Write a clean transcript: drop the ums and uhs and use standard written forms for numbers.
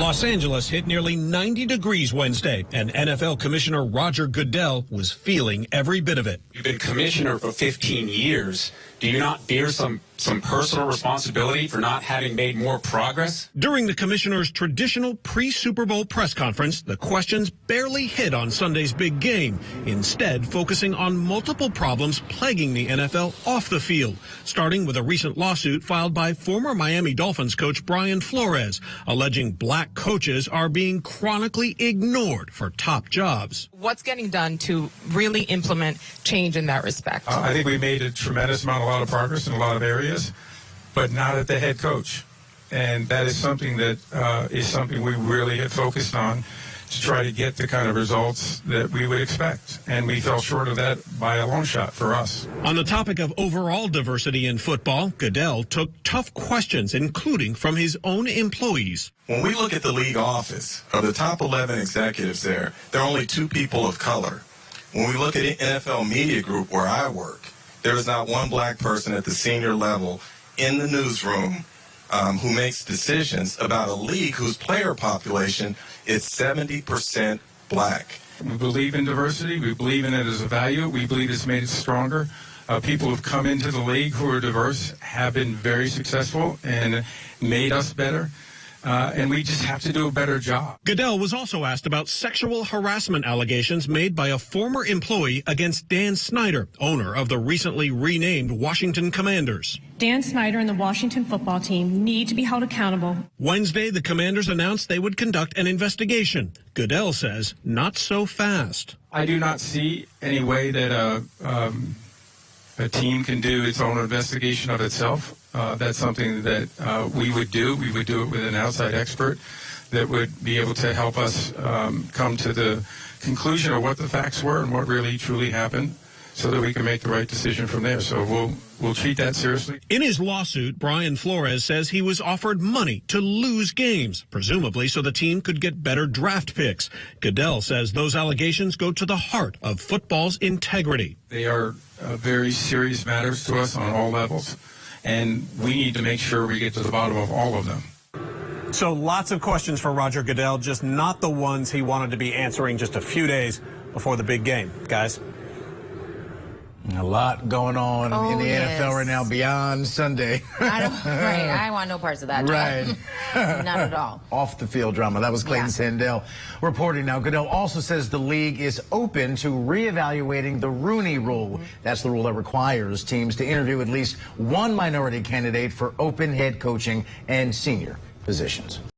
Los Angeles hit nearly 90 degrees Wednesday, and NFL Commissioner Roger Goodell was feeling every bit of it. You've been commissioner for 15 years. Do you not bear some personal responsibility for not having made more progress? During the commissioner's traditional pre-Super Bowl press conference, the questions barely hit on Sunday's big game, instead focusing on multiple problems plaguing the NFL off the field, starting with a recent lawsuit filed by former Miami Dolphins coach Brian Flores, alleging black coaches are being chronically ignored for top jobs. What's getting done to really implement change in that respect? I think we made a tremendous amount, a lot of progress in a lot of areas, but not at the head coach. And that is something that is something we really have focused on to try to get the kind of results that we would expect. And we fell short of that by a long shot for us. On the topic of overall diversity in football, Goodell took tough questions, including from his own employees. When we look at the league office, of the top 11 executives there are only 2 people of color. When we look at the NFL Media Group, where I work, there is not one black person at the senior level in the newsroom who makes decisions about a league whose player population is 70% black. We believe in diversity. We believe in it as a value. We believe it's made it stronger. People who've come into the league who are diverse have been very successful and made us better. And we just have to do a better job. Goodell was also asked about sexual harassment allegations made by a former employee against Dan Snyder, owner of the recently renamed Washington Commanders. Dan Snyder and the Washington football team need to be held accountable. Wednesday, the Commanders announced they would conduct an investigation. Goodell says not so fast. I do not see any way that a team can do its own investigation of itself. That's something that we would do. We would do it with an outside expert that would be able to help us come to the conclusion of what the facts were and what really truly happened, so that we can make the right decision from there. So we'll treat that seriously. In his lawsuit, Brian Flores says he was offered money to lose games, presumably so the team could get better draft picks. Goodell says those allegations go to the heart of football's integrity. They are very serious matters to us on all levels, and we need to make sure we get to the bottom of all of them. So lots of questions for Roger Goodell, just not the ones he wanted to be answering just a few days before the big game. Guys? A lot going on in the NFL right now beyond Sunday. I want no parts of that. Right. Not at all. Off the field drama. That was Clayton Sandell reporting now. Goodell also says the league is open to reevaluating the Rooney Rule. That's the rule that requires teams to interview at least one minority candidate for open head coaching and senior positions.